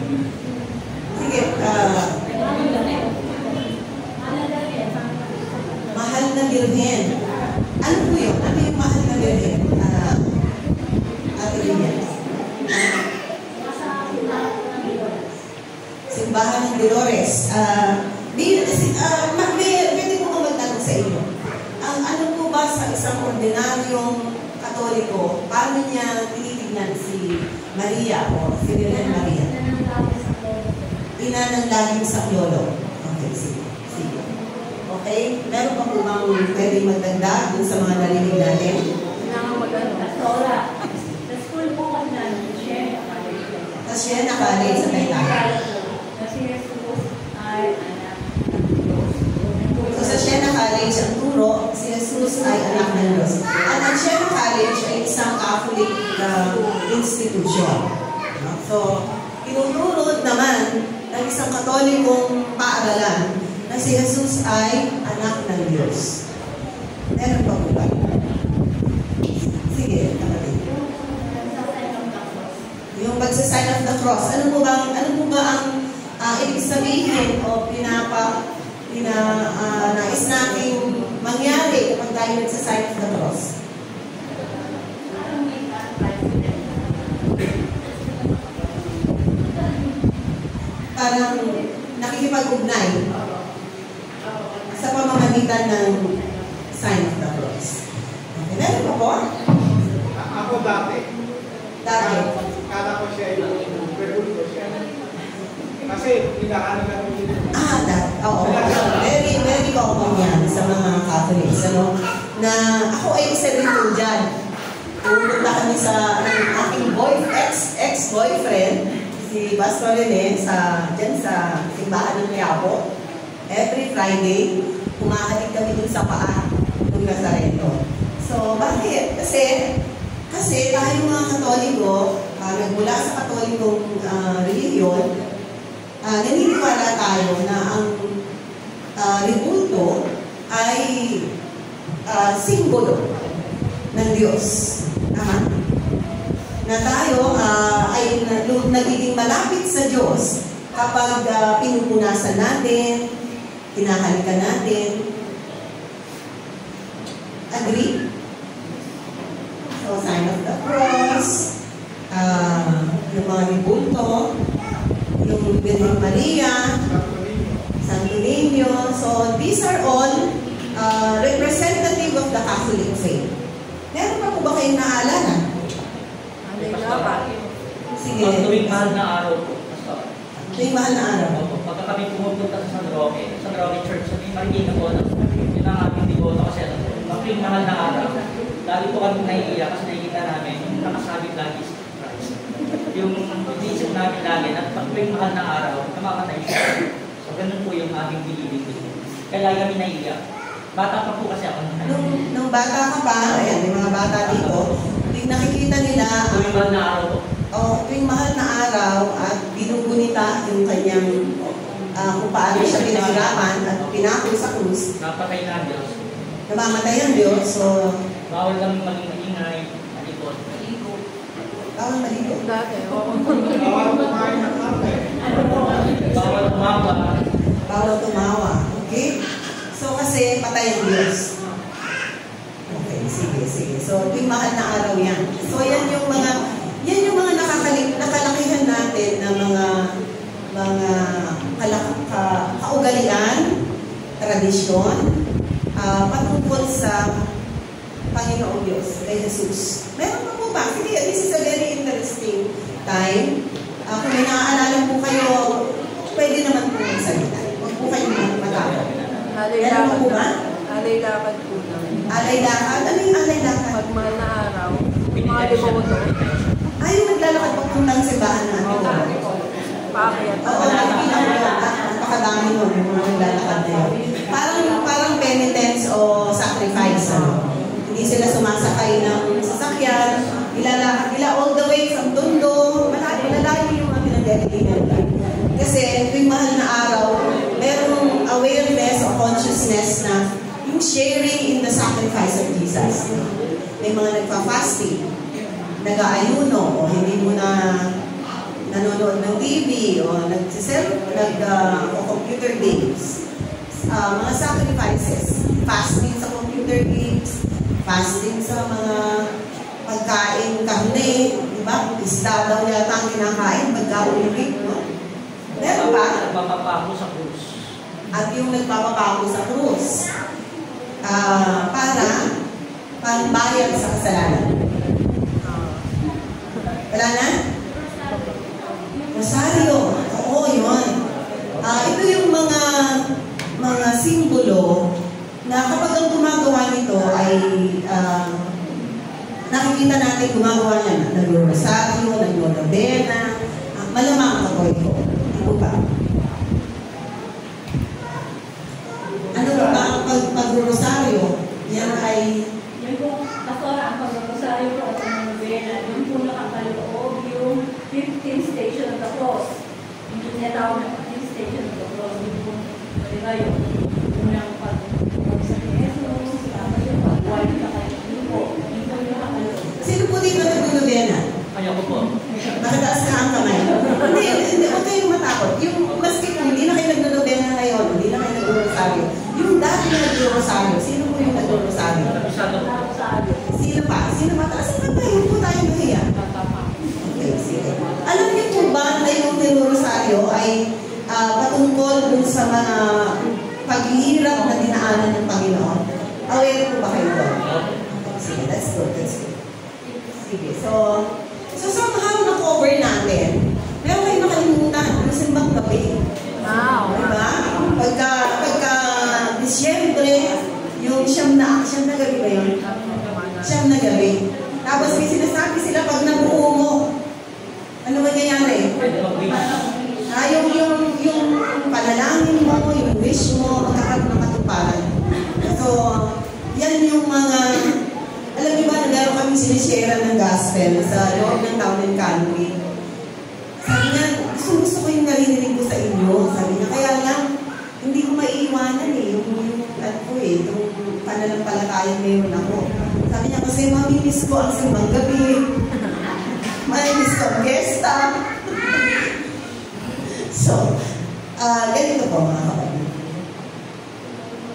Sige, mahal na birhen. Ano po yun? Ano yung mahal na birhen? Ate Lilian. Simbahan ng Dolores. Pwede ko ba magtanong sa inyo? Ano po ba sa isang ordinaryong Katoliko, paano niya tinitignan si Maria o si Virgen Maria? Ina ng laging saklolo. Okay, sige. Okay? Meron pa po bang pwedeng magdagdag dun sa mga narinig natin? Sa Siena College sa Taytay. So sa Siena College, ang turo, si Jesus ay anak ng Diyos. At ang Siena College ay isang Catholic institution. So, tinuturo naman ng isang Katolikong paaralan na si Jesus ay anak ng Diyos. Meron pa po ba? Sige, kapatid. Yung pagsasign of the cross, ano po ba ang ibig sabihin o nais nating mangyari kapag tayo nagsasign of the cross? Parang nakikipag-ugnay sa pamamagitan ng sign of the cross. Okay, meron pa po? Ako dati. Kala ko siya yung perulto siya. Kasi pinakaano namin yun. Oo. Very, very common yan sa mga Catholics. Na ako ay isa rin po dyan. Pupunta kami sa aking ex-boyfriend, si Pastor Rene, dyan sa simbahan ng Quiapo. Every Friday, kumakalig kami dun sa paa ng Nazareno. So, bakit? Kasi tayo mga Katoliko, nagmula sa Katolikong religion, naniniwala tayo na ang rebulto ay simbolo ng Diyos. Na tayo ay nagiging malapit sa Diyos kapag pinupunasan natin, kinahalikan natin. Agree? So, sign of the cross, yung mga rebulto, yung Virgen Maria, Santo Niño. So, these are all representative of the Catholic faith. Meron pa po ba kayong naalala? Sige. Tuwing mahal na araw po. Tuwing mahal na araw? Pagka kami pumupunta sa San Roque Church, sabi Marikina po, yun ang ating devoto kasi tuwing mahal na araw, lagi po kami naiiyak kasi nakikita namin yung nakasabit lagi sa Christ. Yung isip namin lagi na pag tuwing mahal na araw, namamatay siya. So, ganun po yung ating bilibig. Kaya kami naiiyak. Bata pa po kasi ako. Nung bata ka pa, ayan, may mga bata dito, nakikita nila tuwing mahal na araw po. Tuwing mahal na araw at binugunita yung kanyang kung paano siya pinahirapan at pinako sa krus. Napatay na ang Diyos. Namamatay ang Diyos, so bawal kami maging-ingay, malikot. Bawal malikot. Bawal kumain ng kape. Bawal tumawa. Bawal tumawa. Okay? So, kasi patay ang Diyos. Okay, sige. So, tuwing mahal na araw yan. So, yan yung mga nakalakihan natin na mga kaugalian, tradisyon, patungkol sa Panginoong Diyos, kay Jesus. Meron pa po ba? Sige, this is a very interesting time. Kung may naaalala po kayo, pwede naman po magsalita. Huwag po kayo matawag. Meron pa po ba? Alay-lakad po namin. Alay-lakad? Ano yung alay-lakad? Pag mahal na araw, mga devoto. Yung naglalakad papuntang simbahan natin. Paakyat. Oo, napakadami nun yung mga naglalakad na yun. Parang penitence o sacrifice. Hindi sila sumasakay ng sasakyan, ilalakad nila all the way from Tondo, malayo yung mga pinag-dedicated. Kasi tuwing mahal na araw, merong awareness o consciousness na yung sharing in the sacrifice of Jesus. May mga nagpa-fasting, nag-aayuno, o hindi mo na nanonood ng TV, o nag-computer games. Mga sacrifices, fasting sa computer games, fasting sa mga pagkain, karne, di ba? Isda daw yata ang kinakain, pagka-ulimig, no? Meron pa? Nagpapapako sa krus. At yung nagpapapako sa krus, para pangbayad sa kasalanan. Wala na? Rosario. Oo, yun. Ito yung mga simbolo na kapag ang gumagawa nito ay nakikita natin gumagawa niya nag-rosario, nag-novena, malamang katoy ko. Ano ba? Ano ba ang pag-rosario? Yan ay... Yung po, pastora, ang pag-rosario ko at ang novena, yung po nakakaloob yung 15th station of the cross. Yung tinatawag na 15th station of the cross. Yung po, di ba, yung unang pag-sa Jesus, tapos yung pag-wali ka kayo. Yung po nakakaloob. Sino po dito nag-novena? Kaya ko po. Nakataas ka ang kamay. Hindi, huwag kayong matakot. Yung maski kung hindi na kayo nag-novena ngayon, hindi na kayo nag-rosario. Yung dati na nag-rosario, sino po yung nag-rosario? Sino pa? Sino mataas ang kamay? Huwag po tayo mahiya. Okay, sige. Alam niyo po ba na yung nag-rosario ay patungkol dun sa mga paghihirap na dinaanan ng Panginoon? Aware po ba kayo doon? Sige, that's good, that's good. Sige, so somehow na-cover natin. Pero kayo nakalimutan, yung simbang gabi. Wow. Diba? Pagka Disyembre, yung siyam na gabi ba yun? Siyam na gabi. Tapos may sinasabi sila pag nabuo mo. Ano mangyayari? Yung panalangin mo, yung wish mo, magkakaroon ng katuparan. So, yan yung mga... Alam niyo ba, nagkaroon kami sinishare ng gospel sa loob ng Town and Country. Sabi niya, gusto ko yung narinig ko sa inyo. Sabi niya, kaya lang, hindi ko maiiwanan yung pananampalatayang mayroon ako. Sabi niya, kasi mamimiss ko ang simbang gabi. Mamimiss ko ang gesta. So, ganito po mga kapatid.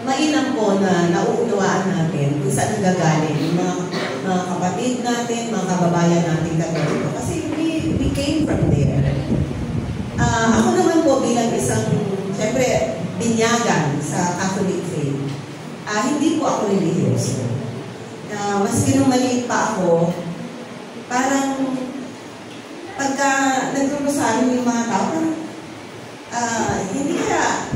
Mainam po na nauunawaan natin kung saan gagaling yung mga kapatid natin, mga kababayan natin Katoliko. Kasi we came from there. Ako naman po bilang isang, syempre, binyagan sa Catholic faith. Hindi po ako religyoso. Maski nung maliit pa ako, parang pagka nagrurusahan yung mga tao, hindi kaya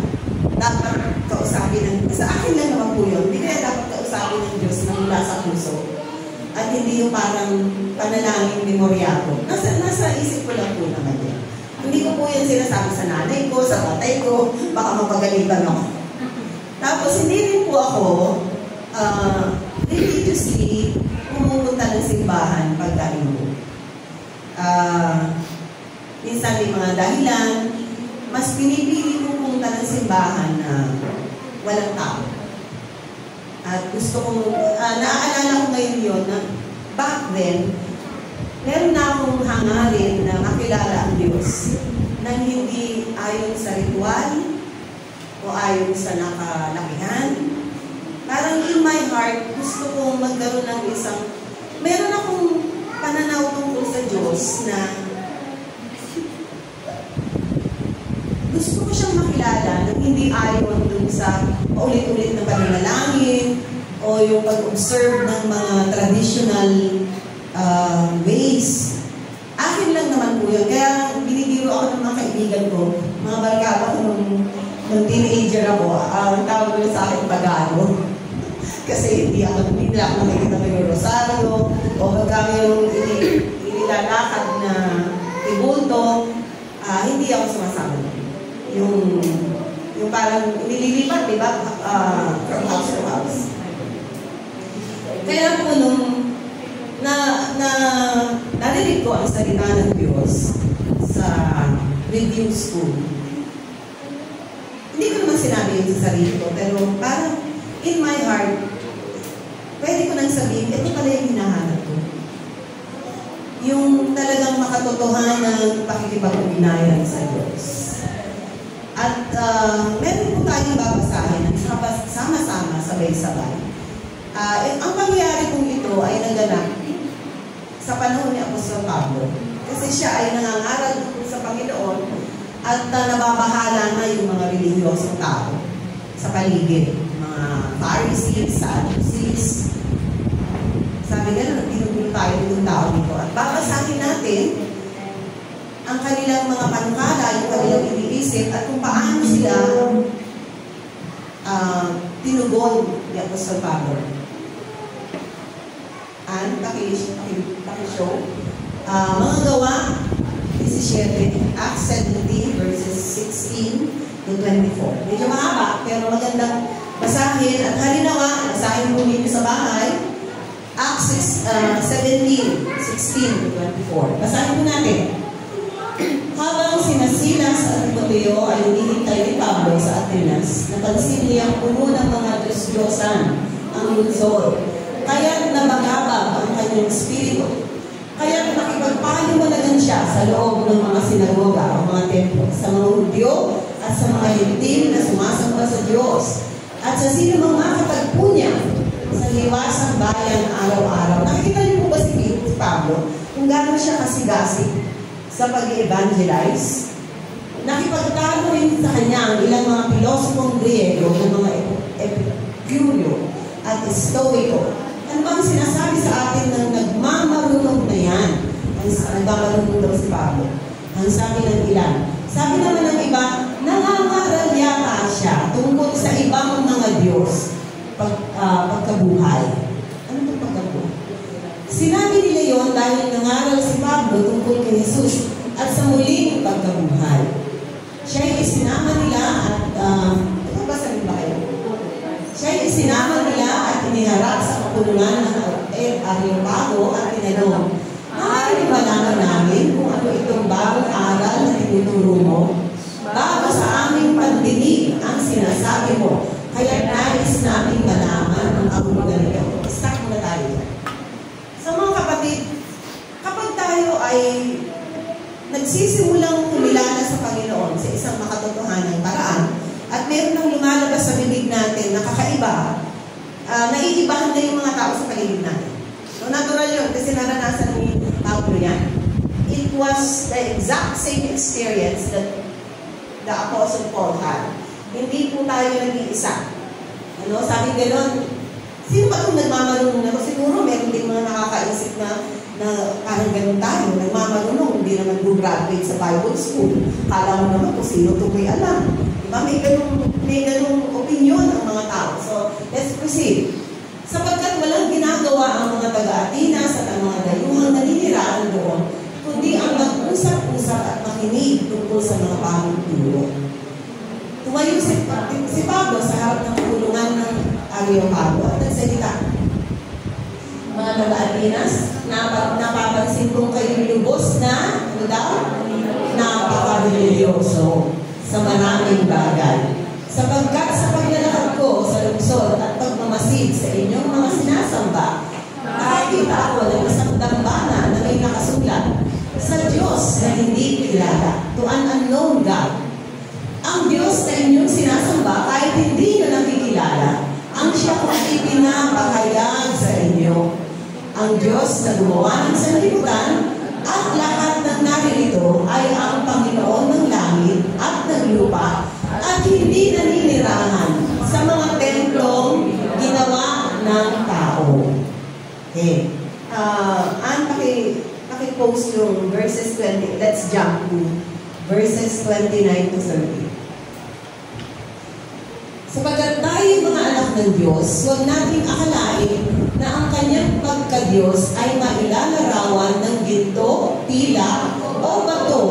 dapat kausapin sa akin lang naman po yun, hindi kaya dapat kausapin ng Diyos na mula sa puso. At hindi yung parang panalangin memoryado. Nasa isip ko lang po naman yan. Hindi ko po yan sinasabi sa nanay ko, sa tatay ko, baka mapagalitan ako. Tapos hindi rin po ako religiously pumupunta ng simbahan pagdating. Minsan may mga dahilan, mas pinipili ko pumunta ng simbahan na walang tao. At gusto kong, naaalala ko ngayon yun na back then, meron na akong hangarin na makilala ang Diyos na hindi ayon sa ritual o ayon sa nakalakihan. Parang in my heart, gusto kong magkaroon ng isang, meron akong pananaw tungkol sa Diyos na gusto ko siyang makilala na hindi ayon dun sa paulit-ulit na pananalangin o yung pag-observe ng mga traditional ways. Akin lang naman po yun. Kaya binibiro ako ng mga kaibigan ko, mga barkada ko nung teenager ako, ang tawag ko sa akin pagano. Kasi hindi nila ako nakikita may rosaryo o pagka yung inilalakad na ibulto, hindi ako sumasama. Yung parang nililipat, di ba? From house to house. Kaya po nung narinig ko ang salita ng Diyos sa review school, hindi ko naman sinabi yun sa sarili ko, pero parang in my heart, pwede ko nang sabihin, ito pala yung hinahanap ko. yung talagang makatotohanan pakikipag-ugnayan sa Diyos. At meron po tayong babasahin at sama-sama, sabay-sabay. Ang pangyayari kong ito ay naganap sa panahon ni Apostol Pablo. Kasi siya ay nangangaral sa Panginoon at nababahala na yung mga relihiyosong tao sa paligid. Mga Pharisees, Sadducees. Sabi nga, tinutulo tayo ng tao nito. At babasahin natin ang kanilang mga panukala, yung kanilang iniisip, at kung paano sila tinugon ni Apostol Pablo. And pakishow. Mga Gawa 17, Acts 17, verses 16 to 24. Medyo mahaba, pero magandang basahin. At halinawa, basahin mo ninyo sa bahay, Acts 17, 16 to 24. Basahin mo natin. Habang sina Silas at Timoteo ay hinihintay ni Pablo sa Atenas, napansin niyang puno ng mga Diyos-Diyosan ang lungsod. Kaya't nabagabag ang kanyang espiritu. Kaya't nakipagpaliwanagan siya sa loob ng mga sinagoga o mga templo, sa mga Hudyo at sa mga Hintil na sumasamba sa Diyos, at sa sino mang makatagpo niya sa liwasang bayan araw-araw. Nakikita niyo po ba si Pablo? Kung gano'n siya kasigasig sa pag-evangelize, nakipagtalo rin sa kanya ang ilang mga pilosopong Griego ng mga Epicureo at Stoico. Ano bang sinasabi sa atin ng nagmamarunong na yan? Nagmamarunong daw si Pablo. Ang sabi ng ilan. Sabi naman ng iba, nangangaral yata siya tungkol sa ibang mga Diyos pagkabuhay. Ano itong pagkabuhay? Sinabi nila yon dahil nangaral si Pablo tungkol kay Jesus at sa muling pagkabuhay. Siya'y isinama nila at basahin ba kayo? Siya'y isinama nila at iniharap sa kapulungan ng Areopago at tinanong, "Nakakaliwanagan namin kung ano itong bagong aral na tinuturo mo? Bago sa aming pandinig ang sinasabi mo, kaya nais namin malaman ang kahulugan nito." Start muna tayo. Sa mga kapatid, kapag tayo ay nagsisimulang kumilala sa Panginoon sa isang makatotohanang paraan, at meron nang lumalabas sa bibig natin na kakaiba, naiibahan na yung mga tao sa paligid natin. So, natural yun kasi naranasan ni Pablo yan. It was the exact same experience that the Apostle Paul had. Hindi po tayo nag-iisa. Sabi gano'n, sino ba itong nagmamarunong na ito? Siguro meron din mga nakakaisip na parang gano'n tayo, nagmamarunong, hindi naman graduate sa Bible school. Kala mo naman kung sino ito may alam. Diba? May ganung opinion ang mga tao. So, let's proceed. Sapagkat walang ginagawa ang mga taga-Atenas at ang mga dayuhang naniniraan doon, kundi ang mag-usap-usap at makinig tungkol sa mga panguturo. Tumayo si Pablo sa harap ng kulungan ng Areopago at nagsalita. Mga taga-Atenas, napapansin kong kayo lubos na, napaka-religyoso sa maraming bagay. Sapagkat sa paglalakad ko sa lungsod at pagmamasid sa inyong mga sinasamba, nakakita ako ng isang dambana na may nakasulat, "Sa Diyos na hindi kilala, to an unknown God." Ang Diyos na inyong sinasamba, kahit hindi nyo nakikilala, ang siya kung ipinapahayag sa inyo. Ang Diyos na gumawa ng sanlibutan at lahat ng naririto ay ang Panginoon ng langit at ng lupa at hindi naninirahan sa mga templong ginawa ng tao. Okay. Paki-post yung verses 20. Let's jump to verses 29 to 30. Sapagkat tayo mga anak ng Diyos, huwag nating akalain na ang kanyang pagka-Diyos ay mailalarawan ng ginto, tila, o bato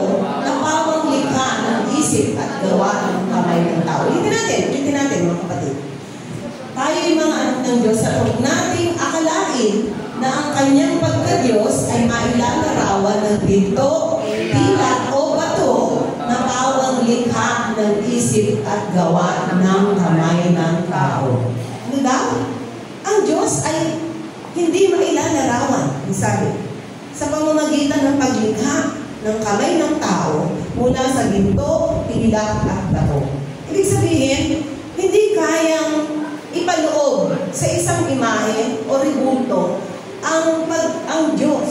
na pawang likha ng isip at gawa ng kamay ng tao. Ulitin natin mga kapatid. Tayo yung mga anak ng Diyos at huwag nating akalain na ang kanyang pagka-Diyos ay mailalarawan ng ginto, tila, o bato na pawang likha ng isip at gawa ng kamay ng tao. Ano daw? Ang Diyos ay hindi mailalarawan, sabi. Sa pamamagitan ng paglikha ng kamay ng tao mula sa ginto, pilak at bato. Ibig sabihin, hindi kayang ipaloob sa isang imahe o rebulto ang Diyos.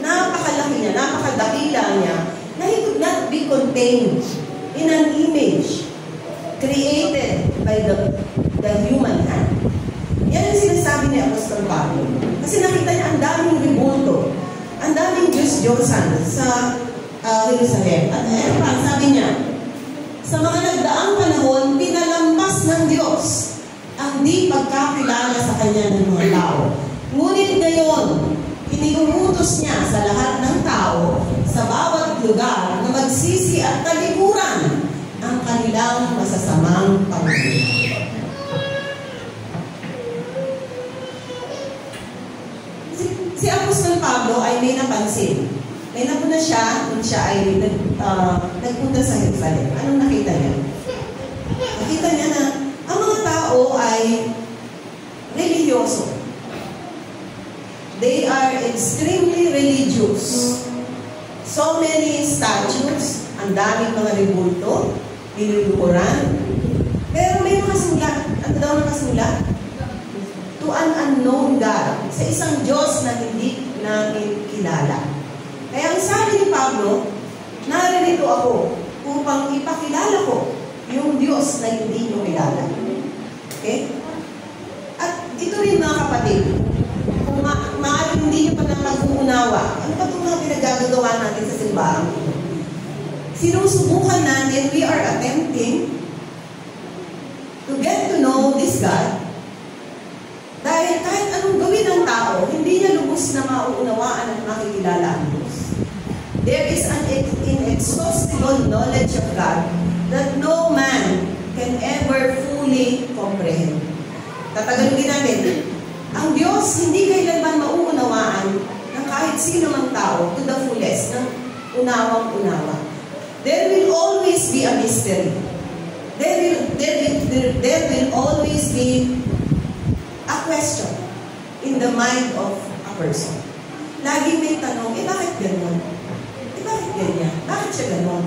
Napakalaki niya, napakadakila niya, na He could not be contained in an image created by the human hand. Yan ang sinasabi ni Apostol Pablo. Kasi nakita niya ang daming rebulto, ang daming Diyos-Diyosan sa Jerusalem. At ayun pa, sabi niya, sa mga nagdaang panahon, pinalampas ng Diyos ang di pagkakilala sa Kanya ng mga tao. Ngunit ngayon, iniuutos niya sa lahat ng tao sa bawat lugar na magsisi at talikuran ang kanilang masasamang pamumuhay. Si Apostol Pablo ay may napansin. May napuna siya nung siya ay nagpunta sa Jerusalem. Anong nakita niya? Nakita niya na ang mga tao ay religyoso. They are extremely religious. So many statues, ang daming mga rebulto, nilulukuran. Pero may nakasulat. Ano daw nakasulat? To an unknown God. Sa isang Diyos na hindi namin kilala. Kaya ang sabi ni Pablo, naririto ako upang ipakilala ko yung Diyos na hindi nyo kilala. Okay? At ito rin mga kapatid, kung maaaring hindi nyo pa na mag-uunawa, ano pa itong mga pinagagagawa natin sa simbahan? Sinusubukan natin, we are attempting to get to know this God. Dahil kahit anong gawin ng tao, hindi niya lubos na mauunawaan at makikilala ang Diyos. There is an inexhaustible knowledge of God that no man can ever fully comprehend. Tatagalogin natin, ang Diyos hindi kailanman mauunawaan ng kahit sino mang tao to the fullest, ng unawang-unawa. There will always be a mystery. There will always be a question in the mind of a person. Lagi may tanong, bakit gano'n? Bakit ganyan? Bakit siya gano'n?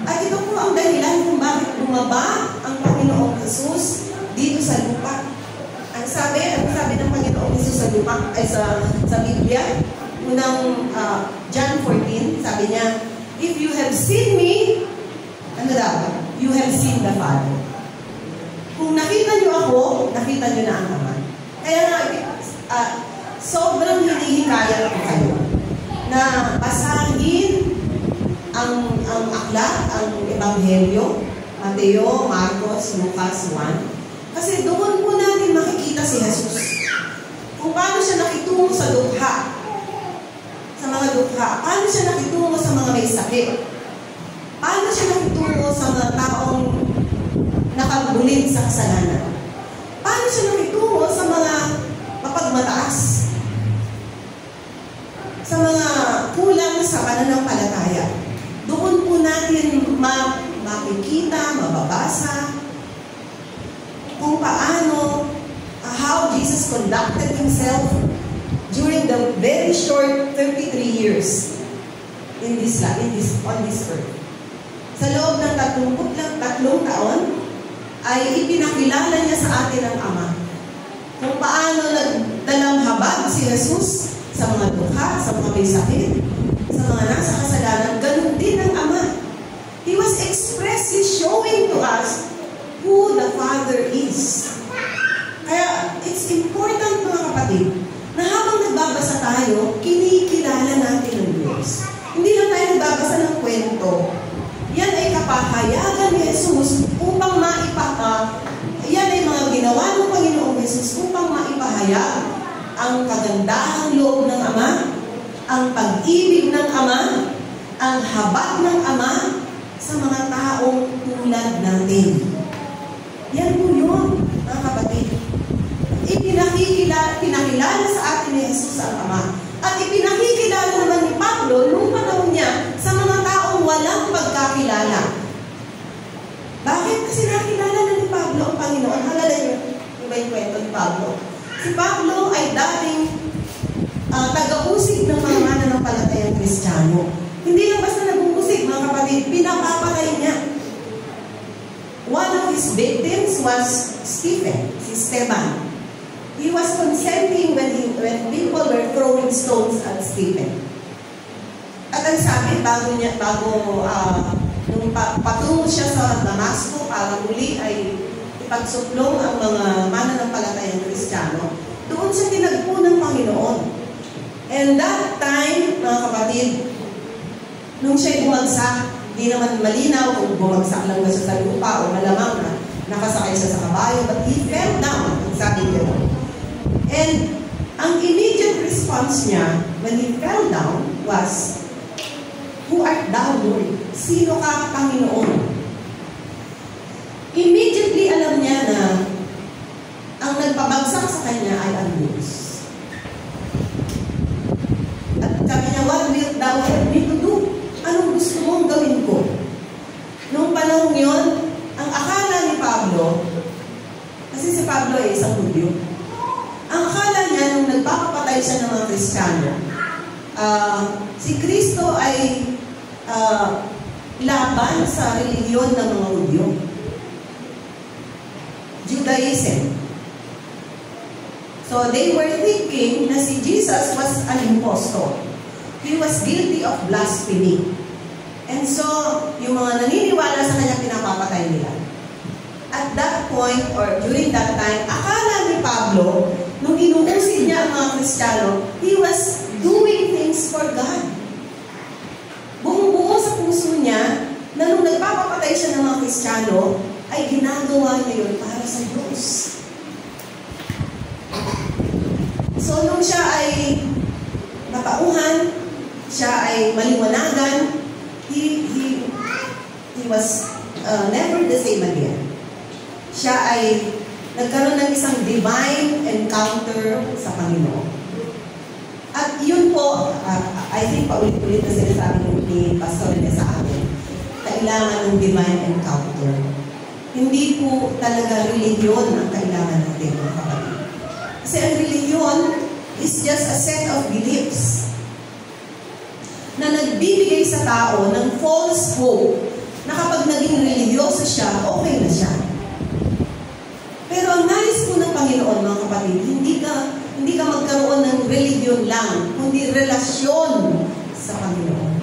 At ito po ang dahilan kung bakit bumaba ang Panginoong Jesus dito sa lupa. Ang sabi ng Panginoong Jesus sa lupa, ay sa Biblia, unang John 14, sabi niya, if you have seen me, ano daw? You have seen the Father. Kung nakita niyo ako, nakita niyo na ang Ama. Kaya nga, sobrang hinihikayat ko kayo na basahin ang aklat, ang Ebanghelyo, Mateo, Marcos, Lucas, Juan. Kasi doon po natin makikita si Jesus. Kung paano siya nakitungo sa dukha, sa mga dukha. Paano siya nakitungo sa mga may sakit. Paano siya nakitungo sa mga taong nakabulit sa kasalanan. Paano siya nakitungo sa mga mapagmataas. Sa mga kulang sa pananampalataya. Doon po natin makikita, mababasa kung paano, how Jesus conducted Himself during the very short 33 years on this earth. Sa loob ng 33 taon, ay ipinakilala niya sa atin ang Ama. Kung paano nagdalang habag si Jesus sa mga dukha, sa mga may sakit, sa mga nasa kasalanan, ganun din ang Ama. He was expressly showing to us who the Father is. Kaya, it's important mga kapatid, na habang nagbabasa tayo, kinikilala natin ang Diyos. Hindi lang tayo nagbabasa ng kwento. Yan ay kapahayagan ni Jesus upang yan ay mga ginawa ng Panginoong Jesus upang maipahayag ang kagandahang loob ng Ama, ang pag-ibig ng Ama, ang habag ng Ama sa mga taong tulad natin. Yan po yun, mga kapatid. Pinakilala sa atin ni Jesus ang Ama. At ipinakikilala naman ni Pablo nung panahon niya sa mga taong walang pagkakilala. Bakit? Kasi nakilala na ni Pablo ang Panginoon. Halala niyo, yung ba yung kwento ni Pablo? Si Pablo ay dating taga-usig ng mga mananampalatayang Kristiyano. Hindi lang basta nag-uusig, mga kapatid, pinapapatay niya. One of his victims was Stephen, si Esteban. He was consenting when people were throwing stones at Stephen. At ang sabi, nung patungo siya sa Damasco para muli ay ipagsuplong ang mga mananampalatayang Kristiyano, doon siya tinagpo ng Panginoon. And that time, mga kapatid, nung siya'y bumagsak, di naman malinaw kung bumagsak lang ba siya sa lupa o malamang na nakasakay siya sa kabayo, but he fell down, ang sabi niya. And ang immediate response niya when he fell down was, "Who art thou, Lord?" Sino ka, Panginoon? Immediately alam niya na ang nagpabagsak sa kanya ay ang Diyos. At sabi niya, "What wilt thou have me to do?" Anong gusto mong gawin ko? Noong panahon yun, ang akala ni Pablo, kasi si Pablo ay isang Hudyo, ang akala niya nung nagpapapatay siya ng mga Kristiyano, si Kristo ay laban sa relihiyon ng mga Hudyo. Judaism. So they were thinking na si Jesus was an impostor. He was guilty of blasphemy. And so, yung mga naniniwala sa kanya, pinapapatay nila. At that point, or during that time, akala ni Pablo, nung inuusin niya ang mga Kristiyano, he was doing things for God. Buong-buo sa puso niya, na nung nagpapapatay siya ng mga Kristiyano, ay ginagawa niya yun para sa Diyos. So, nung siya ay matauhan, siya ay maliwanagan, he was never the same again. Siya ay nagkaroon ng isang divine encounter sa Panginoon. At yun po, I think paulit-ulit na sinasabi ni Pastor niya sa akin, kailangan ng divine encounter. Hindi po talaga religion ang kailangan natin, mga kapatid. Kasi ang religion is just a set of beliefs na nagbibigay sa tao ng false hope na kapag naging religyoso siya, okay na siya. Pero ang nais po ng Panginoon, mga kapatid, hindi ka magkaroon ng religion lang, kundi relasyon sa Panginoon.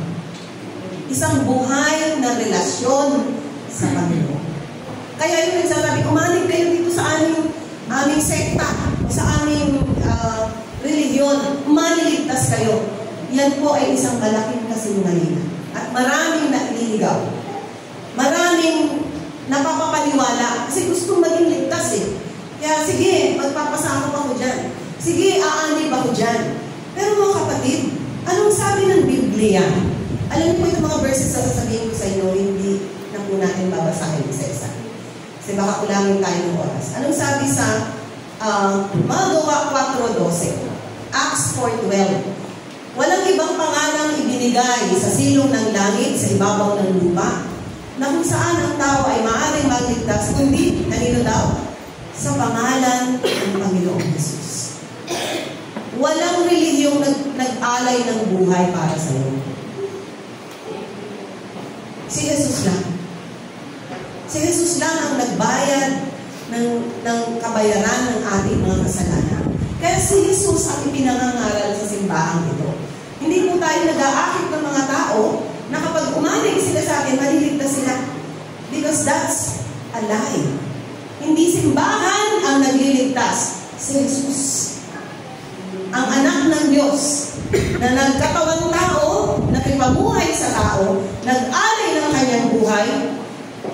Isang buhay na relasyon sa Panginoon. Kaya yung nagsasabi, umanig kayo dito sa aming sekta, sa aming religion, maliligtas kayo. Yan po ay isang malaking kasinungalingan. At maraming naililigaw. Maraming napapapaniwala kasi gusto maging ligtas eh. Kaya sige, magpapasama ako dyan. Sige, aanib ako dyan. Pero mga kapatid, anong sabi ng Biblia? Alam niyo po itong mga verses na sasabihin ko sa inyo, hindi na po natin babasahin isa-isa. Kasi baka kulangin tayo ng oras. Anong sabi sa mga Gawa 4:12? Acts 4:12. Walang ibang pangalang ibinigay sa silong ng langit, sa ibabaw ng lupa, na kung saan ang tao ay maaaring magligtas, kundi, kanino daw? Sa pangalan ng Panginoong Jesus. Walang relihiyong nag-alay ng buhay para sa iyo. Si Jesus lang. Si Jesus lang ang nagbayad ng kabayaran ng ating mga kasalanan. Kaya si Jesus ang ipinangangaral sa simbahan ito. Hindi po tayo nag-aakit ng mga tao na kapag umalig sila sa atin, maliligtas sila. Because that's a lie. Hindi simbahan ang nagliligtas. Si Jesus. Ang anak ng Diyos na nagkatawang tao, nakipabuhay sa tao, nag-alay ng kanyang buhay,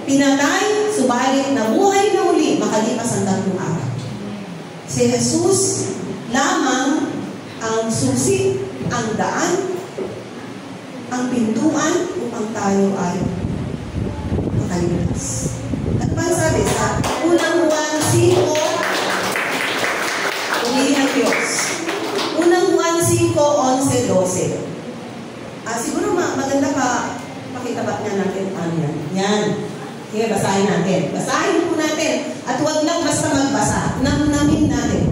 pinatay, subalit nabuhay na uli makalipas ang 3 araw. Si Jesus lamang ang susi, ang daan, ang pintuan upang tayo ay makaligtas. At pa sabi sa unang Juan 5, pumili ng Diyos. Unang Juan 5, 11, 12. Siguro maganda pa pakita ba niya natin ano yan? Yan. Sige, basahin natin. Basahin po natin. At huwag lang basta magbasa. Namnamin natin.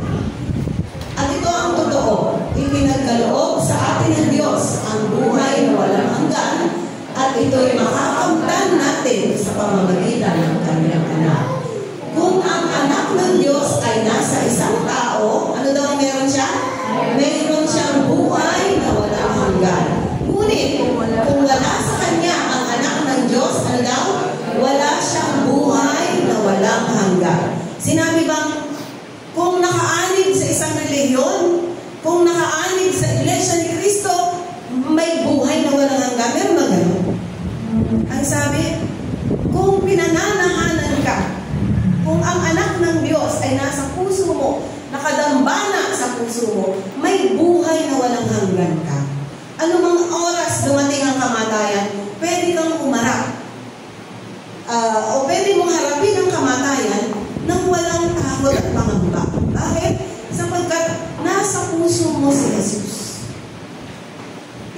At ito ang totoo. Ito ipinagkaloob sa atin ng Diyos ang buhay na walang hanggan at ito'y makakamtan natin sa pamamagitan ng kanyang anak. Kung ang anak ng Diyos ay nasa isang tao, ano daw ang meron siya? Meron siyang buhay na walang hanggan. Ngunit, kung wala sa kanya ang anak ng Diyos, ano daw? Wala siyang buhay na walang hanggan. Sinabi bang, kung nakaanib sa isang relihiyon, kung nakaanib sa Iglesia ni Cristo, may buhay na walang hanggan. Meron ba gano'n? Ang sabi, kung pinananahanan ka, kung ang anak ng Diyos ay nasa puso mo, nakadambana sa puso mo, may buhay na walang hanggan ka. Ano mang oras dumating ang kamatayan, pwede kang umarap. O pwede mong harapin ang kamatayan nang walang takot at pangamba. Bakit? Sapagkat nasa puso mo si Jesus.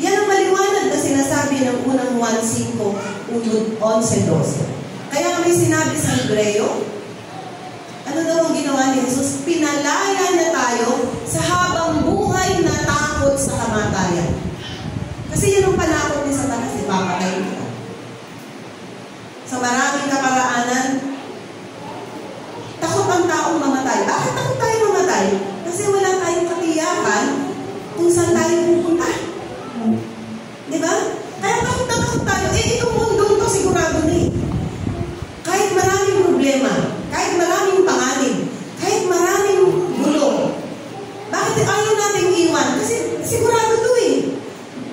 Yan ang maliwanag na sinasabi ng unang 1:5, 11:12. Kaya may sinabi sa Hebreo, ano daw ang ginawa ni Jesus? Pinalaya na tayo sa habang buhay na takot sa kamatayan. Kasi yun ang panakot ni Satanas, ipapatay kita. Sa maraming kaparaanan, takot ang taong mamatay. Bakit takot tayo mamatay? Kasi wala tayong katiyakan kung saan tayo pupunta. Diba? Kaya takot na takot tayo. Itong mundo ito sigurado na eh. Kahit maraming problema, kahit maraming panganib, kahit maraming gulo, bakit ayaw natin iwan? Kasi sigurado ito eh.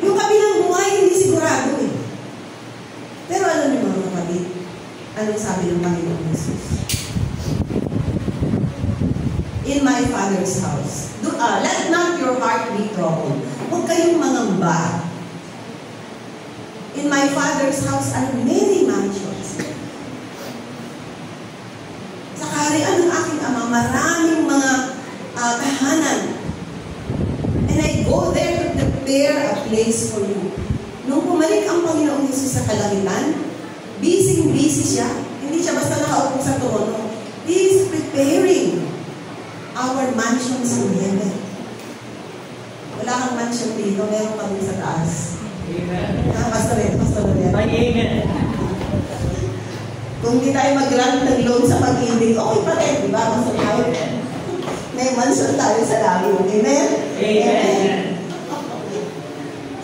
Yung kabilang buhay, hindi sigurado eh. Pero alam niyo mga kapatid, anong sabi ng Panginoon Jesus? In my Father's house, let not your heart be troubled. Huwag kayong mangamba. In my Father's house are many mansions. Sa kaharian ng aking Ama, maraming mga tahanan. And I go there to prepare a place for you. Nung pumalik ang Panginoong Jesus sa kalangitan, busy siya. Hindi siya basta nakaupo sa trono. He is preparing our mansions in heaven. Wala kang mansion dito, meron kami sa taas. Amen. Pastor Red. Amen. Kung di tayo mag-grant ng loan sa pag-ibig, okay pa rin, di ba? Pastor Red. May mansion tayo sa langit. Amen? Amen.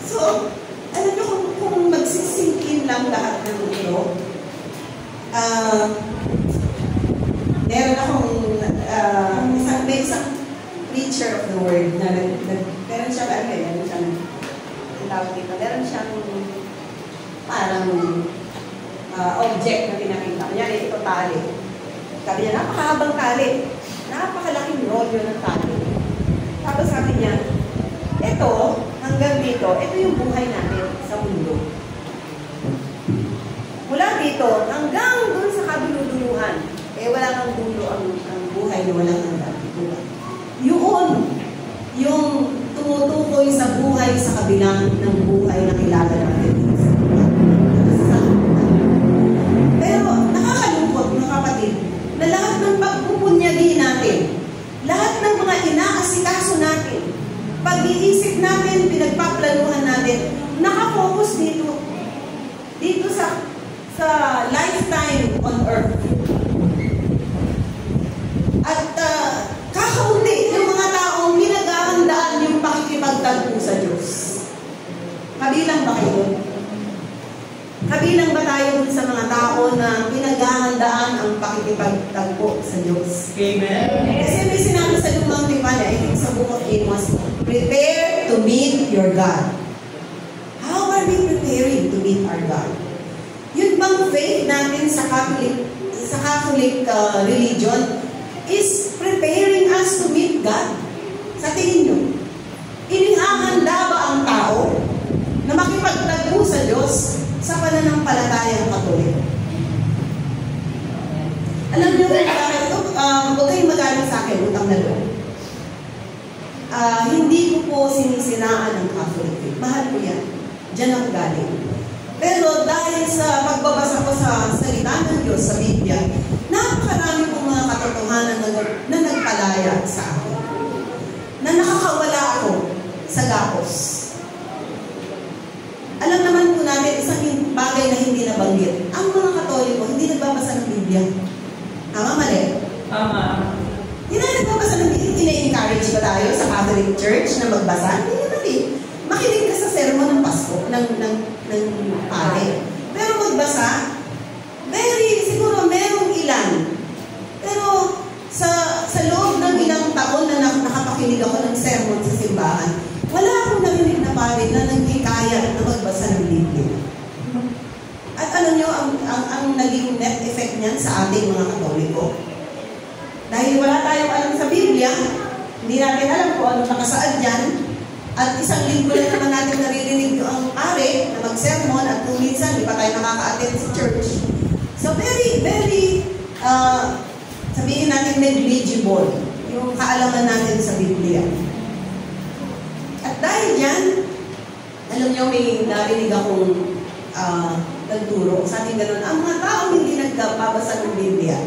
So, alam niyo kung magsisingkin lang lahat ng ito, meron akong may isang preacher of the word na meron siyang meron siyang parang object na pinakita. Kunyari, ito tali. Sabi niya, napakahabang tali. Napakalaking rolyo ng tali. Tapos sabi niya, ito, hanggang dito, ito yung buhay natin sa mundo. Mula dito, hanggang dun sa kabuluduluhan, wala kang dulo ang buhay na walang hanggan. Yun, yung tumutukoy sa buhay sa kabilang ng buhay na kilala natin. Pero nakakalungkot, mga kapatid, na lahat ng pagpupunyagi natin, lahat ng mga inaasikaso natin, pag-iisip natin, pinagpaplanuhan natin, nakafocus dito sa lifetime on earth. At kakaunti yung mga taong pinaghahandaan yung pakikipagtagpo sa Diyos. Kabilang ba kayo? Kabilang ba tayo sa mga tao na pinaghahandaan ang pakikipagtagpo sa Diyos? Amen. Kasi may sinabi sa Lumang Timpala, sa Book of Amos, prepare to meet your God. How are we preparing to meet our God? Yun bang faith natin sa Catholic religion is preparing us to meet God? Sa tingin nyo, inihahanda ba ang tao na makipagtagpo sa Diyos sa pananampalatayang Katolik? Alam nyo, huwag kayong magaling sa akin, utang na loob. Hindi ko po sinisiraan ang Catholic faith. Mahal ko yan. Diyan ako galing. Pero dahil sa pagbabasa ko sa salita ng Diyos sa Biblia, napakarami pong mga katotohanan na nagpalaya sa akin. Na nakakawala ako mali? Tama. Hindi na nagbabasa ng Biblia. Ina-encourage ba tayo sa Catholic Church na magbasa? Hindi naman eh. Makinig ka sa sermon ng Pasko, ng pare. Pero magbasa, siguro merong ilan. Pero sa loob ng ilang taon na nakapakinig ako ng sermon sa simbahan, wala akong narinig na pare na nagkikaya na magbasa ng Biblia. At alam nyo, ang naging net effect niyan sa ating mga Katoliko. Dahil wala tayong alam sa Biblia, hindi natin alam kung ano nakasaad dyan, at isang linggo lang naman natin naririnig ang pare na mag-sermon at kung minsan, di pa tayo nakaka-attend sa church. So very, very, sabihin natin negligible yung kaalaman natin sa Biblia. At dahil yan, alam nyo, may narinig akong nagturo. Sabi ganun, ang mga taong hindi nagbabasa ng Biblia,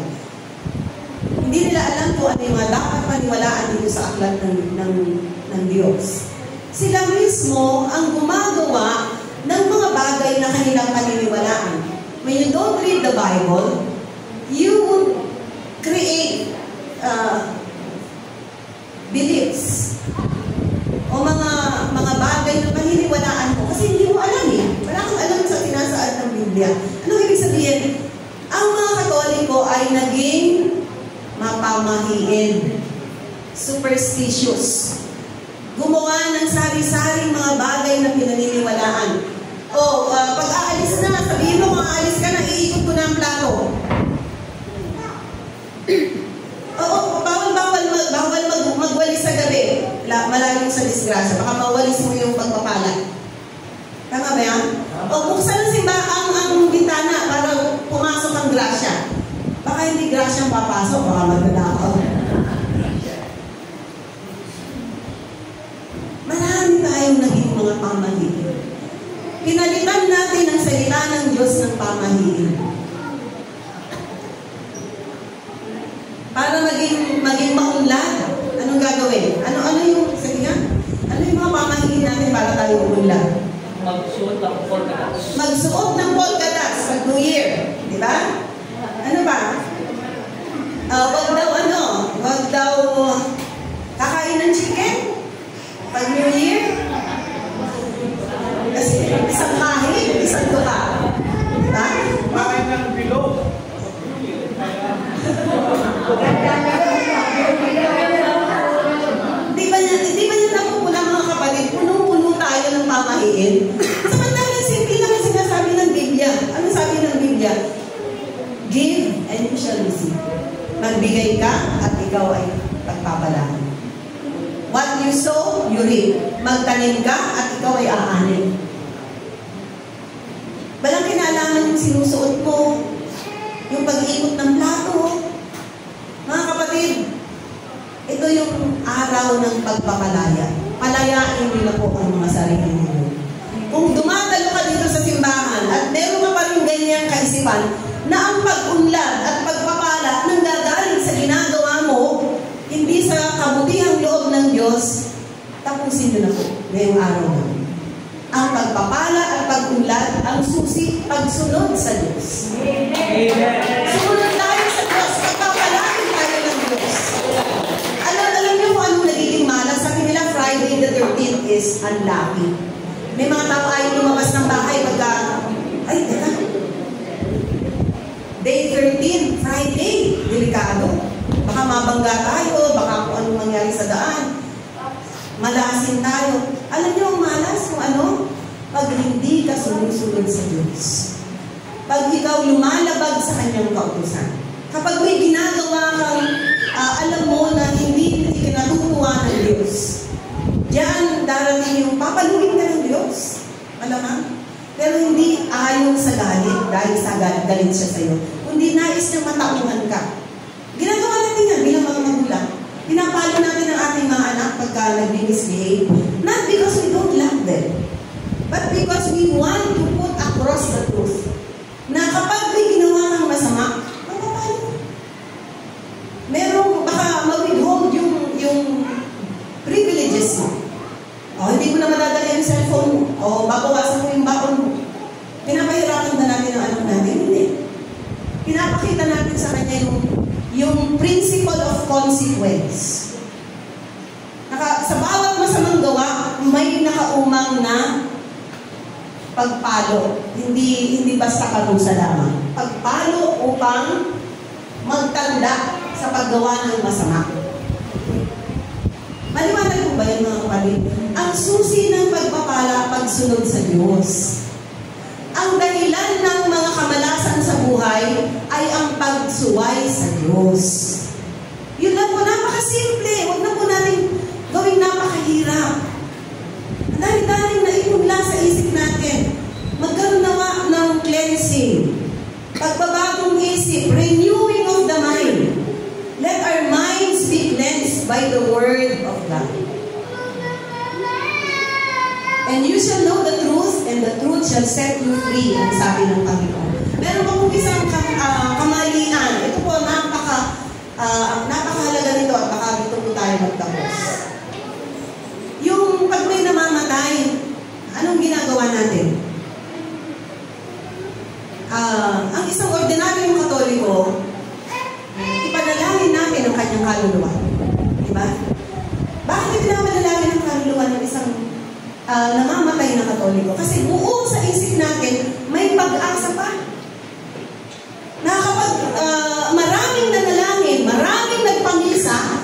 hindi nila alam kung ano yung mga dapat paniwalaan dito sa aklat ng Diyos. Sila mismo ang gumagawa ng mga bagay na kanilang paniniwalaan. When you don't read the Bible, you would create beliefs o mga bagay na paniniwalaan mo kasi hindi mo alam eh. Wala kang alam sa sinasaad ng Biblia. Ano ibig sabihin? Ang mga Katoliko ay naging mapamahiin, superstitious, gumawa ng sari-saring mga bagay na pinaniniwalaan. Pag aalis na, sabihin mo kung aalis ka na, iikot ko na ang plato. Bawal magwalis sa gabi. Malayo sa disgrasya. Baka mawalis mo yung pagpapala. Tama ba yan? Buksan ang simbahan ang bintana para pumasok ang grasya. Baka hindi grasyang papasok, baka magdadakaw. Marami tayong naging mga pamahiin. Pinalitan natin ang salita ng Diyos ng pamahiin. Para maging maunlad. Anong gagawin? Ano yung, sige nga, ano yung mga pamahiin natin para tayo umunlad? Magsuot ng polka dots. Magsuot ng polka dots pag New Year. Di ba? Ano ba? Wag daw kakain ng chicken pag New Year. Kasi isang kahit, isang tuka. Diba? Kumain ng bilog. Di ba niya napupula mga kapatid? Punong-puno tayo ng pamahiin. Samantalang simple lang ang sinasabi ng Biblia. Ano sabi ng Biblia? Give and you shall receive. Magbigay ka at ikaw ay pagpapalaan. What you sow, you reap. Magtanim ka at ikaw ay aanin. Walang kinalaman yung sinusuot mo, yung pag-iikot ng plato. Mga kapatid, ito yung araw ng pagpapalaya. Palayain niyo na po ang mga sarili niyo. Kung dumadalo ka dito sa simbahan at meron ka pa rin ganyang kaisipan na ang pag-unlad at pagpapala nang gagaling sa ginagawa mo, hindi sa kabutihang loob ng Diyos, tapusin niyo na po ngayong araw na. Ang pagpapala at pag-unlad, ang susi, pagsunod sa Diyos. Amen. Sumunod tayo sa Diyos, pagpapalain tayo ng Diyos. Alam niyo kung anong nagiging malas? Sabi nila, Friday the 13th is unlucky. May mga tao ayaw lumabas ng bahay pagka, teka, Day 13, Friday, delikado. Baka mabangga tayo, baka kung anong mangyari sa daan. Malasin tayo. Alam niyo ang malas kung ano? Pag hindi ka sumusunod sa Diyos. Pag ikaw lumalabag sa Kanyang kautusan. Kapag may ginagawa kang alam mo na hindi ikinatutuwa ng Diyos, diyan darating yung papaluin ka ng Diyos. Malamang. Pero hindi ayon sa galit, dahil sa galit siya sa'yo. Kundi nais niyang matauhan ka. Ginagawa natin yan bilang mga magulang. Pinapalo natin ang ating mga anak pagka nag-misbehave. Not because we don't love them, but because we want to put across the truth. Na kapag may ginawa kang masama, magpapalo. Merong baka mag-withhold yung privileges mo. Hindi mo na madadala yung cellphone mo. Babawasan mo yung baon mo. Pinapahirapan na natin ang anak natin. Hindi. Pinapakita natin sa kanya yung consequence. Sa bawat masamang gawa, may nakaumang na pagpalo. Hindi basta parusa lamang. Pagpalo upang magtanda sa paggawa ng masama. Maliwanag po ba yun, mga kapatid? Ang susi ng pagpapala, pagsunod sa Diyos. Ang dahilan ng mga kamalasan sa buhay ay ang pagsuway sa Diyos. Yun lang po, napakasimple. Huwag na po natin gawing napakahirap. Dahil-daling na ipunla sa isip natin. Magkaroon nawa ng cleansing. Pagbabagong isip, renewing of the mind. Let our minds be cleansed by the Word of God. And you shall know the truth, and the truth shall set you free, ang sabi ng Panginoon. Meron pa po isang kamalian. Ito po, napakahalaga nito at baka dito po tayo magtapos. Yung pag may namamatay, anong ginagawa natin? Ang isang ordinaryong Katoliko, ipanalangin natin ang kanyang kaluluwa. Diba? Bakit pinapanalangin ang kaluluwa ng isang namamatay na Katoliko? Kasi buong sa isip natin, may pag-asa pa. Na kapag maraming nanalangin, maraming nagpamisa,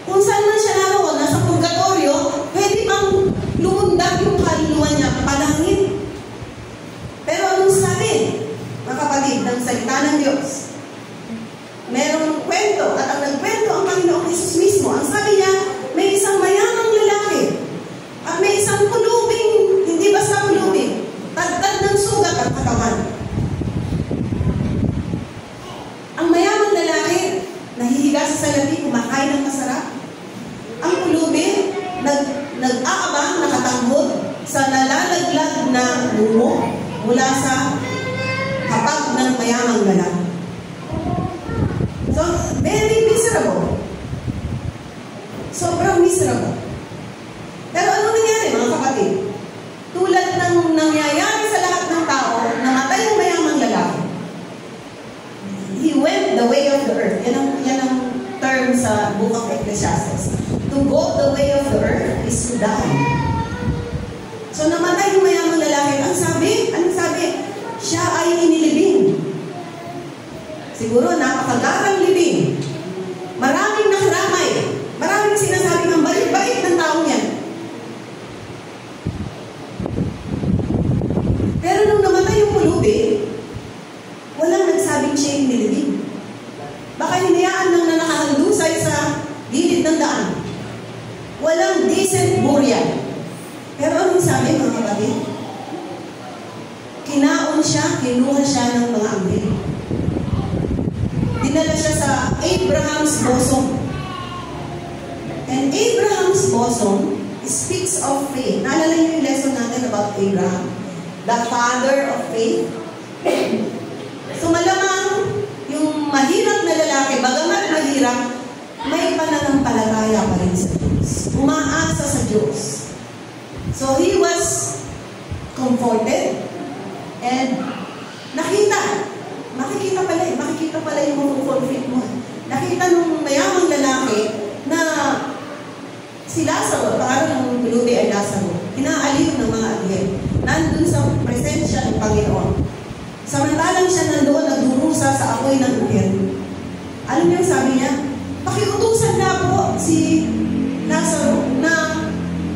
kung saan man siya naroon, nasa purgatorio, pwede bang lumundag yung kaluluwa niya palangit? Pero anong sabi, mga kapatid, ng salita ng Diyos? Merong kwento, at ang nagkwento ang Panginoong Jesus mismo. Ang sabi niya, may isang mayamang lalaki, at may isang kulubing, hindi basta kulubing, tagtad ng sugat at katawan. Ang mayamang lalaki, nahihiga sa salapi, kumakain ng masarap. Ang kulubing, nag-aabang, nakatanghod sa nalalaglag na lumo mula sa hapag ng mayamang lalaki. So, very miserable. Sobrang miserable. Pero ano nangyari, mga kapatid? Tulad ng nangyayari sa lahat ng tao, namatay yung mayamang lalaki. He went the way of the earth. Yan ang term sa Book of Ecclesiastes. To go the way of the earth is to die. So namatay yung mayamang lalaki. Anong sabi? Siya ay inilibing. Siguro napakagarang libing. Maraming nakaramay. Maraming sinasabi ng bait-bait ng taong yan. Pero nung namatay yung pulubi, walang nagsabing siya yung nilibing. Baka hinayaan lang na nakahandusay sa gilid ng daan. Walang decent burial. Pero anong sabi, mga kapatid? Kinaon siya, kinuha siya ng mga anghel. Dinala siya sa Abraham's bosom. And Abraham's bosom speaks of faith. Naalala niyo yung lesson natin about Abraham? The father of faith. So malamang yung mahirap na lalaki, bagamat mahirap, may pananampalataya pa rin sa Diyos. Umaasa sa Diyos. So he was comforted and makikita pala yung mapupulfit mo. Nakita nung mayamang lalaki na si Lazaro, pangalan ng pulubi ay Lazaro, inaaliw ng mga anghel. Nandun sa presensya ng Panginoon. Samantalang siya nandoon nagdurusa sa apoy ng anghel. Alam niyo sabi niya? Pakiutusan na po si Lazaro na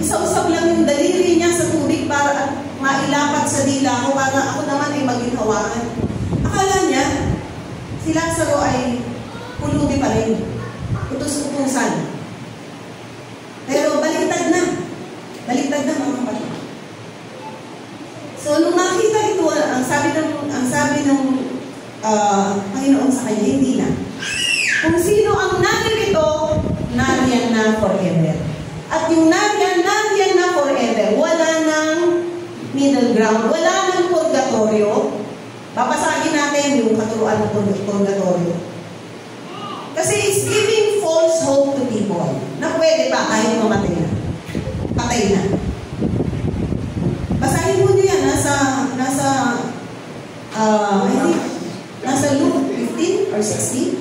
isa-usap lang yung daliri niya sa tubig para mailapat sa dila ko para ako naman ay maginhawaan. Akala niya, si Lazaro ay pulubi pa rin. Utus-utusan. Pero baliktad na. Baliktad na, mga kapatid. So, nung makita ito, ang sabi ng Panginoon sa kanya, hindi na. Kung sino ang naririto, nariyan na forever. At yung nariyan na forever. Wala nang middle ground. Wala nang purgatorio. Papasagin natin yung katuruan ng purgatorio. Kasi it's giving false hope to people na pwede pa kahit mamatay na. Patay na. Basahin mo niyo yan. Nasa Luke 15 or 16.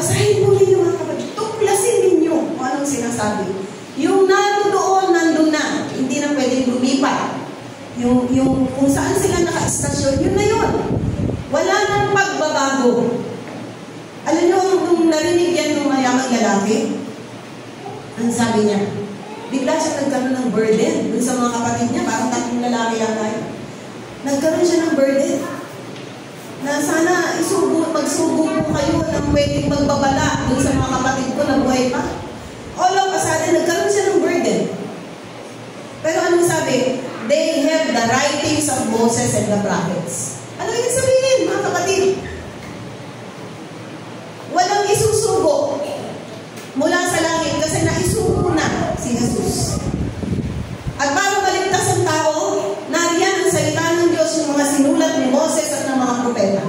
Basahin mo ninyo mga kapatid. Tuklasin ninyo kung anong sinasabi. Yung nandoon, nandun na. Hindi na pwedeng lumipat. Yung kung saan sila naka-estasyon, yun na yun. Wala nang pagbabago. Alam nyo, nung narinig yan ng mayamang lalaki, ang sabi niya, bigla siya nagkaroon ng burden dun sa mga kapatid niya, parang tatlong lalaki yata. Nagkaroon siya ng burden na sana magsubo po kayo ng pwedeng magbabala dun sa mga kapatid ko na buhay pa. All of a sudden, nagkaroon siya ng burden. Pero anong sabi? They have the writings of Moses and the prophets. Ano ibig sabihin, mga kapatid? Walang isusugo mula sa langit kasi naisugo na si Jesus. At para maligtas ang tao, nariyan ang salita ng Diyos, yung mga sinulat ni Moses at ng mga propeta.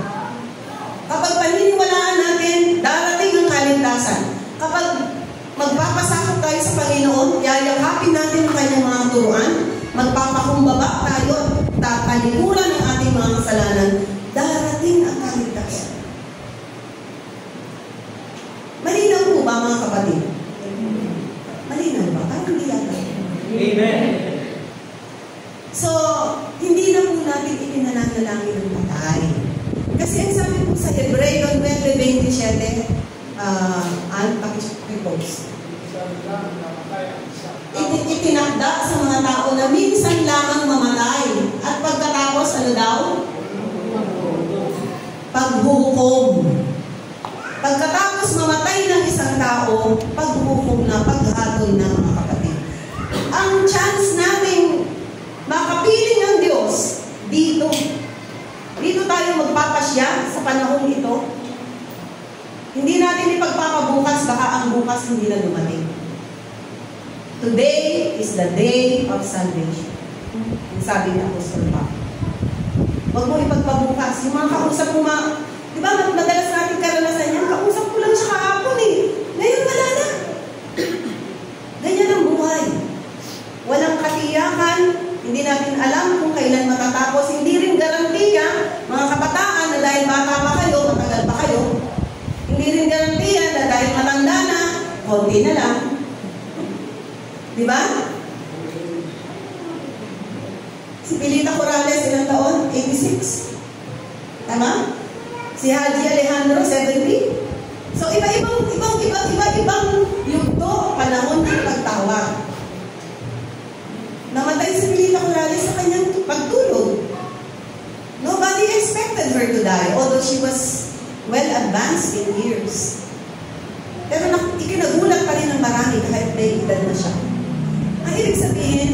Kapag paniniwalaan natin, darating ang kaligtasan. Kapag magpapasakop tayo sa Panginoon, yayakapin natin ang kanyang mga turuan, magpapakumbaba tayo, tatalikuran ang ating mga kasalanan, darating ang kaligtasan. Malinaw po ba mga kapatid? Malinaw ba? Parang hindi yata. Amen. So, hindi na po natin ikinananalangin ng patay. Kasi ang sabi po sa Hebreo 9:27, pakipos. Itinakda sa mga tao na minsan lamang mamatay. At pagkatapos, ano daw? Paghukom. Pagkatapos mamatay ng isang tao, paghukom na, paghatol na mga kapatid. Ang chance namin makapiling ang Diyos dito. Dito tayo magpapasya sa panahong ito. Hindi natin ipagpapabukas, baka ang bukas hindi na dumating. Today is the day of salvation. Sabi ni Apostol Paul. Huwag mo ipagpabukas. Yung mga kausap mo, di ba, madalas natin karanasan yan, kausap ko lang siya kahapon eh. Ngayon wala na. Ganyan ang buhay. Walang katiyakan, hindi natin alam kung kailan matatapos. Hindi rin garantiya, mga kabataan, na dahil bata pa kayo, matagal pa kayo. Hindi rin garantiya na dahil matanda na, konti na lang. Di ba? Si Pilita Corrales, ilang taon? 86. Tama? Si Haji Alejandro, 70. So, iba-ibang yugto, panahon ng pagtawag. Namatay si Pilita Corrales sa kanyang pagtulog. Nobody expected her to die, although she was well advanced in years. Pero ikinagulat pa rin ng marami kahit may edad na siya. Ang ibig sabihin,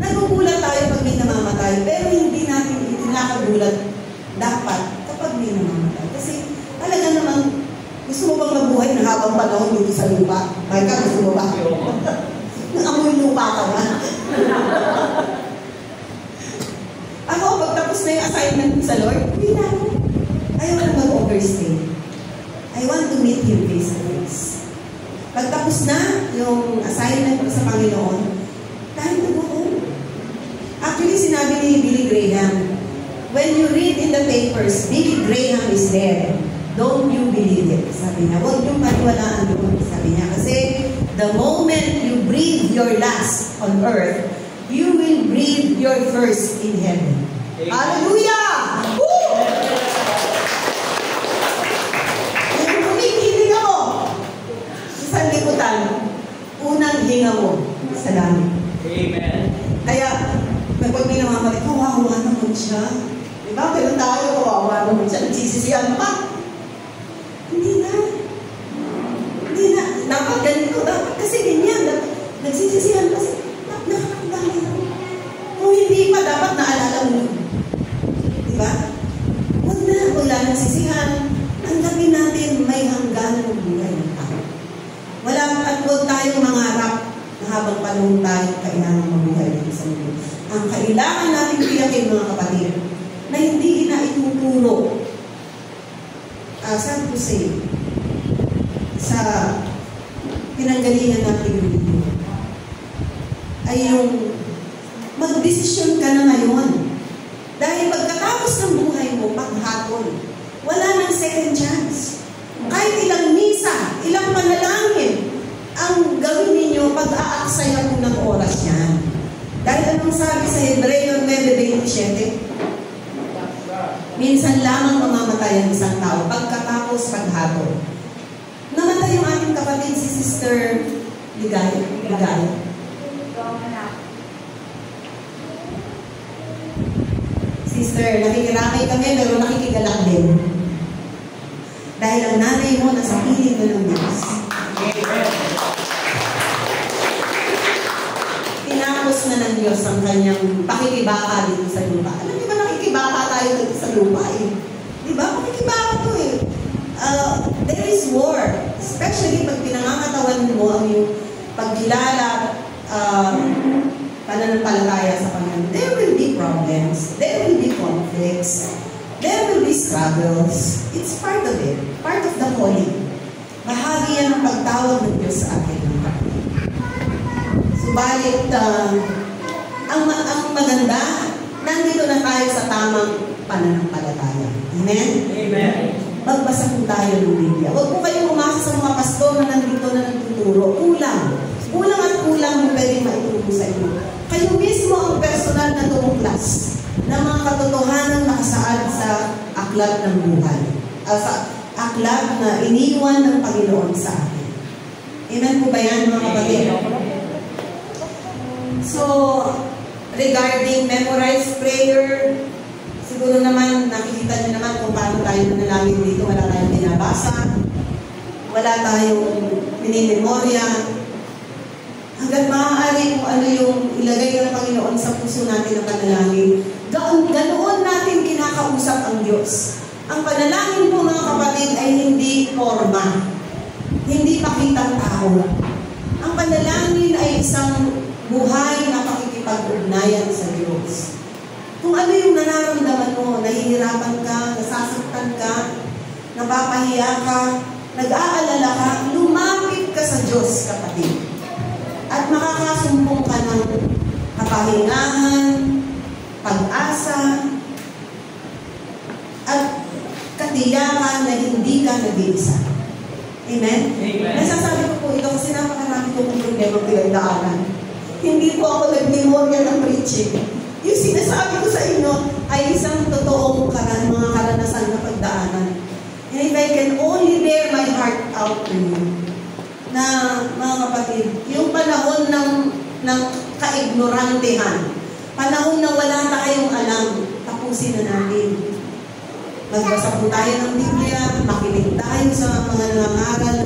nagugulat tayo pag may namamatay, pero hindi natin itinakagulat dapat kapag may namamatay. Kasi talaga namang, gusto mo bang mabuhay na habang panahon dito sa lupa? Micah, gusto mo ba? Nang-amoy lupa ka na. Ako, pagtapos na yung assignment sa Lord, hindi na ako. Ayaw na mag-overstay. I want to meet Him face to face. Pagtapos na yung assignment ko sa Panginoon, time to go home. Actually, sinabi ni Billy Graham, when you read in the papers, Billy Graham is dead. Don't you believe it? Sabi niya, huwag niyong paniwalaan doon. Sabi niya, kasi the moment you breathe your last on earth, you will breathe your first in heaven. Hallelujah! Woo! Yung kumikilig ako sa liputan, unang hinga mo sa langit. Amen. Kaya, pag may namamalit, kawawa naman siya. Diba? Pero tayo, kawawa naman siya. Nagsisisihan pa. Hindi na. Hindi na. Dapat ganito. Dapat kasi ganyan. Nagsisisihan kasi. Nakakadami na. Kung hindi pa, dapat naalala mo. Diba? Huwag na. Wala nang sisihan. Ang gabi natin, may hangganan ng buhay ng tao. Wala, at huwag tayong mangarap na habang panahon tayo kailangan mabuhay ng isang mundo. Ang kailangan natin tiyakin, mga kapatid, na hindi na ituturo San Jose sa pinanggalingan natin yung mundo ay yung magdesisyon ka na ngayon. Dahil pagkatapos ng buhay mo, paghatol, wala nang second chance. Kahit ilang misa, ilang panalangin, ang gawin ninyo pag-aaksaya mo ng oras yan. Dahil anong sabi sa Hebreo 9:27? Minsan lamang mamamatay ang isang tao pagkatapos paghatol. Namatay yung ating kapatid, si Sister Ligaya. Sister, nakikiramay kami pero nakikigalak din. Dahil ang nanay mo nasa piling na ng Diyos. Tinapos na ng Diyos ang kanyang pakikibaka dito sa lupa. Alam niyo ba nakikibaka tayo dito sa lupa eh? Di ba? Pakikibaka to eh. There is war. Especially pag pinangangatawan mo ang yung pagkilala, pananampalataya sa Panginoon. There will be problems. There will be conflicts. There will be struggles. It's part of it. Part of the calling. Bahagi yan ng pagtawag ng Diyos sa atin. Subalit, ang maganda, nandito na tayo sa tamang pananampalataya. Amen? Amen. Magbasa po tayo ng Biblia. Huwag po kayong umasa sa mga pastor na nandito na nagtuturo. Kulang. Kulang at kulang mo pwedeng maituro sa inyo. Kayo mismo ang personal na tumuklas ng mga katotohanan nakasaad sa aklat ng buhay. Sa aklat na iniwan ng Panginoon sa atin. Amen po ba yan, mga kapatid? So, regarding memorized prayer, siguro naman, nakikita niyo naman kung paano tayo manalangin dito. Wala tayong binabasa. Wala tayong minimemorya. Hanggang maaari kung ano yung ilagay ng Panginoon sa puso natin ng panalangin. Ganoon natin kinakausap ang Diyos. Ang panalangin po mga kapatid ay hindi forma. Hindi pakitang tao. Ang panalangin ay isang buhay na pakikipag-ugnayan sa Diyos. Kung ano yung nararamdaman mo, nahihirapan ka, nasasaktan ka, napapahiya ka, nag-aalala ka, lumapit ka sa Diyos, kapatid. At makakasumpong ka ng kapahingahan, pag-asa, at katiyakan na hindi ka nag-iisa. Amen? Amen. Nasasabi ko po ito kasi napakarami ko kong problema pinagdaanan. Hindi po ako nag-memorya ng preaching. Yung sinasabi ko sa inyo ay isang totoong mga karanasan na pagdaanan. And if I can only bear my heart out to you, na mga kapatid, yung panahon ng kaignorantehan, panahon na wala tayong alam, tapusin na natin. Magbasa po tayo ng Biblia, makinig tayo sa mga nangangaral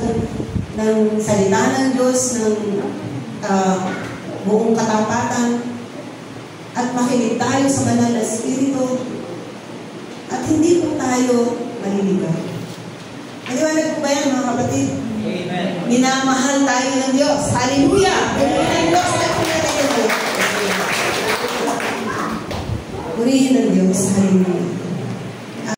ng salita ng Diyos, ng buong katapatan, at makinig tayo sa banal na Espiritu, at hindi po tayo maliligaw. Maliwanag po ba yan, mga kapatid? Amen. Minamahal tayo ng Diyos. Hallelujah! Purihin ng Diyos. Purihin ng Diyos. Hallelujah.